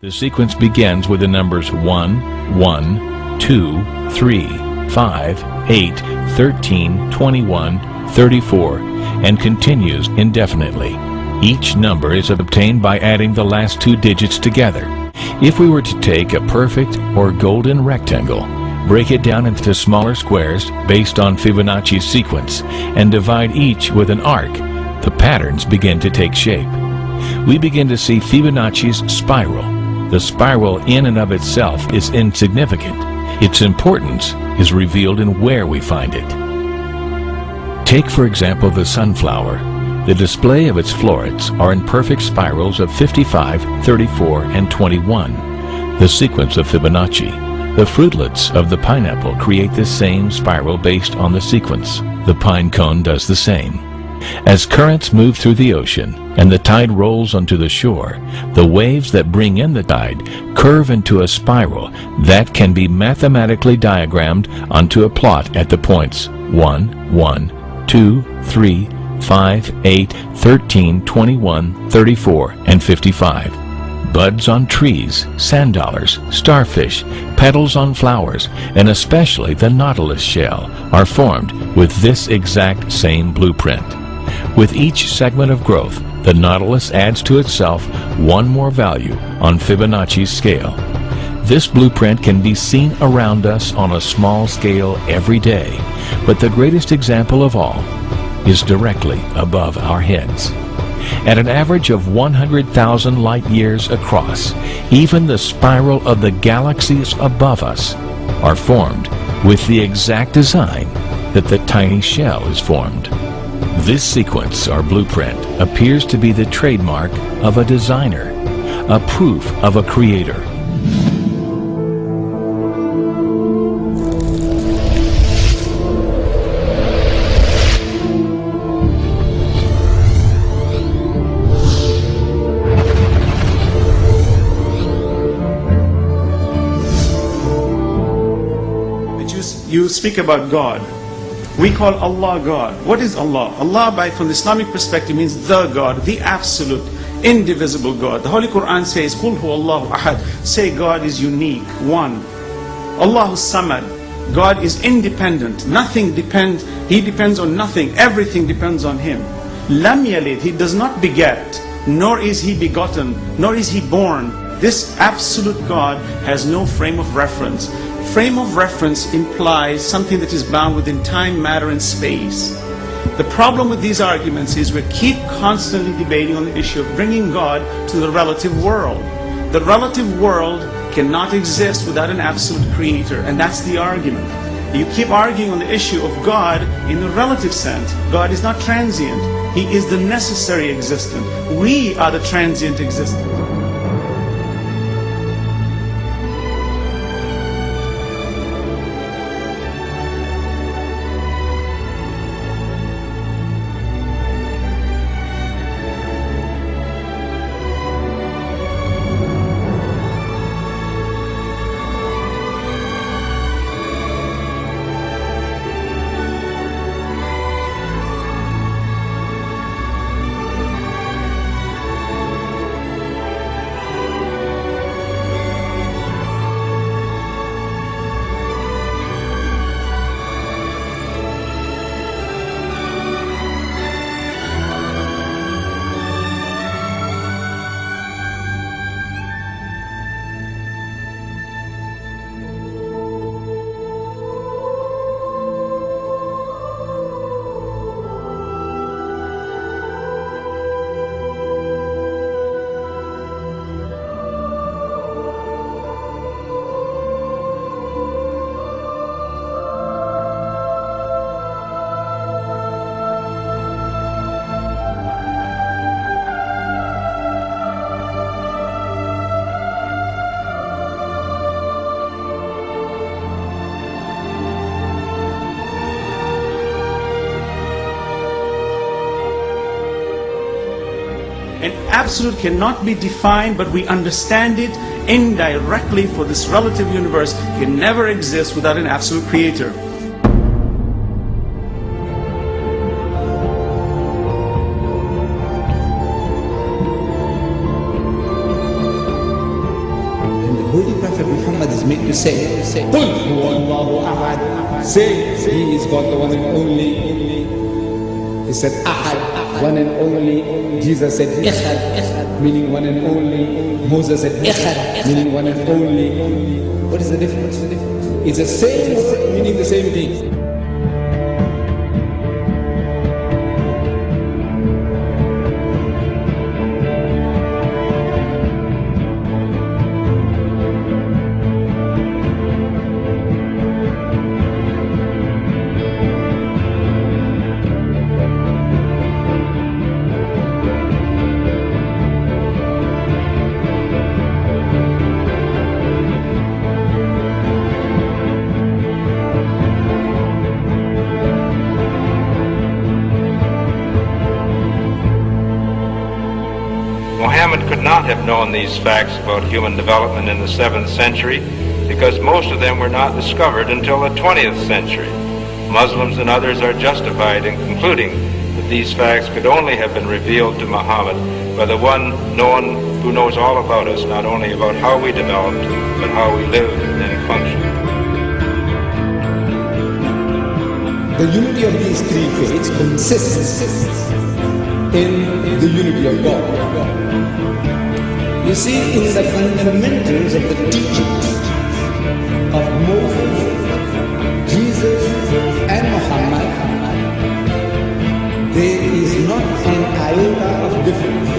The sequence begins with the numbers 1, 1, 2, 3, 5, 8, 13, 21, 34, and continues indefinitely. Each number is obtained by adding the last two digits together. If we were to take a perfect or golden rectangle, break it down into smaller squares based on Fibonacci's sequence, and divide each with an arc, the patterns begin to take shape. We begin to see Fibonacci's spiral. The spiral in and of itself is insignificant. Its importance is revealed in where we find it. Take, for example, the sunflower. The display of its florets are in perfect spirals of 55, 34, and 21, the sequence of Fibonacci. The fruitlets of the pineapple create the same spiral based on the sequence. The pine cone does the same. As currents move through the ocean and the tide rolls onto the shore, the waves that bring in the tide curve into a spiral that can be mathematically diagrammed onto a plot at the points 1, 1, 2, 3, 5, 8, 13, 21, 34, and 55. Buds on trees, sand dollars, starfish, petals on flowers, and especially the nautilus shell are formed with this exact same blueprint. With each segment of growth, the nautilus adds to itself one more value on Fibonacci's scale. This blueprint can be seen around us on a small scale every day, but the greatest example of all is directly above our heads. At an average of 100,000 light years across, even the spiral of the galaxies above us are formed with the exact design that the tiny shell is formed. This sequence or blueprint appears to be the trademark of a designer, a proof of a creator. You speak about God. We call Allah God. What is Allah? Allah, from the Islamic perspective, means the God, the absolute, indivisible God. The Holy Quran says, "Qul huwa Allahu ahad." Say God is unique, one. Allahu samad. God is independent. Nothing depends. He depends on nothing. Everything depends on Him. Lam yalid. He does not beget, nor is He begotten, nor is He born. This absolute God has no frame of reference. Frame of reference implies something that is bound within time, matter, and space. The problem with these arguments is we keep constantly debating on the issue of bringing God to the relative world. The relative world cannot exist without an absolute creator, and that's the argument. You keep arguing on the issue of God in the relative sense. God is not transient. He is the necessary existent. We are the transient existent. An absolute cannot be defined, but we understand it indirectly, for this relative universe can never exist without an absolute creator. to say, Qul huwallahu ahad. Say, He is God, the one and only. He said, Ahad, one and only. Jesus said, Echad, meaning one and only. Moses said, Echad, meaning one and only. What is the difference? It's the same word, meaning the same thing. Muhammad could not have known these facts about human development in the 7th century because most of them were not discovered until the 20th century. Muslims and others are justified in concluding that these facts could only have been revealed to Muhammad by the one who knows all about us, not only about how we developed, but how we lived and functioned. The unity of these three faiths consists in the unity of God. You see, in the fundamentals of the teachings of Moses, Jesus, and Muhammad, there is not an iota of difference.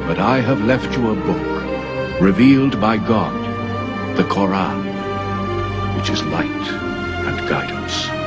But I have left you a book, revealed by God, the Quran, which is light and guidance.